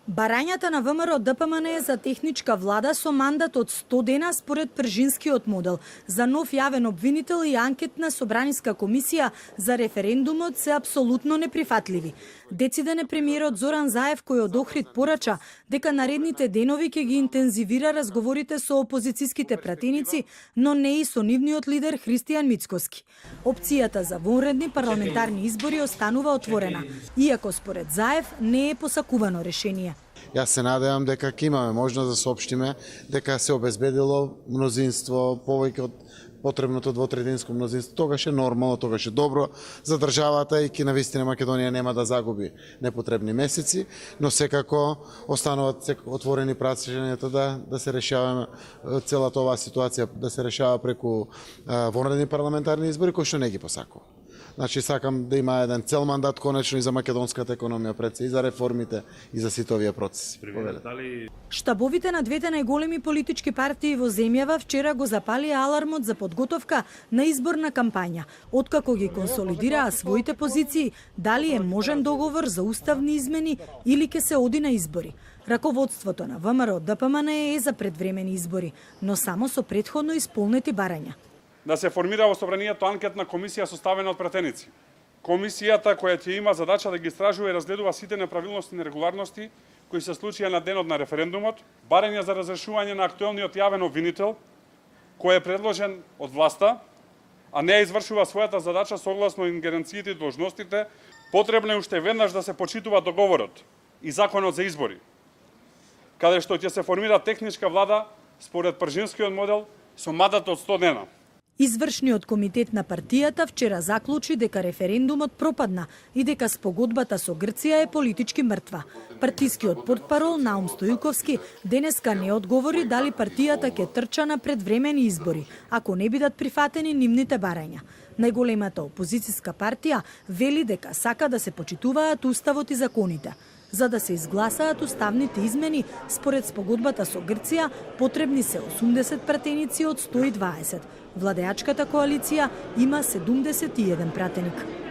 Барањата на ВМРО ДПМН за техничка влада со мандат од 100 дена според пржинскиот модел за нов јавен обвинител и анкетна собраниска комисија за референдумот се апсолутно неприфатливи. Дециден премиерот Зоран Заев кој од Охрид порача дека наредните денови ќе ги интензивира разговорите со опозицијските пратеници, но не и со нивниот лидер Христијан Мицкоски. Опцијата за вонредни парламентарни избори останува отворена, иако според Заев не е посакувано решение. Јас се надевам дека ќе имаме можност да соопштиме дека се обезбедило мнозинство повеќе од потребното двотретинско мнозинство. Тогаш е нормално, тогаш е добро за државата и на вистина Македонија нема да загуби непотребни месеци, но секако остануваат отворени прашањата да се решава целата оваа ситуација, да се решава преку вонредни парламентарни избори кои што не ги посакува. Значи сакам да има еден цел мандат конечно и за македонската економија пред се, и за реформите и за сите овие процеси. Штабовите на двете најголеми политички партии во земјава вчера го запалија алармот за подготовка на изборна кампања, откако ги консолидираа своите позиции, дали е можен договор за уставни измени или ќе се оди на избори. Раководството на ВМРО ДПМН е за предвремени избори, но само со претходно исполнети барања. Да се формира во собранието анкетна комисија составена од пратеници. Комисијата која ќе има задача да ги истражува и разгледува сите неправилности и нерегуларности кои се случија на денот на референдумот, барања за разрешување на актуелниот јавен обвинител кој е предложен од власта, а не извршува својата задача согласно ингеренциите и должностите, потребно е уште веднаш да се почитува договорот и законот за избори, каде што ќе се формира техничка влада според пржинскиот модел со мандат од 100 дена. Извршниот комитет на партијата вчера заклучи дека референдумот пропадна и дека спогодбата со Грција е политички мртва. Партискиот портпарол Наум Стојуковски денеска не одговори дали партијата ќе трча на предвремени избори, ако не бидат прифатени нивните барања. Најголемата опозицијска партија вели дека сака да се почитуваат уставот и законите. За да се изгласаат уставните измени, според спогодбата со Грција, потребни се 80 пратеници од 120. Владеачката коалиција има 71 пратеник.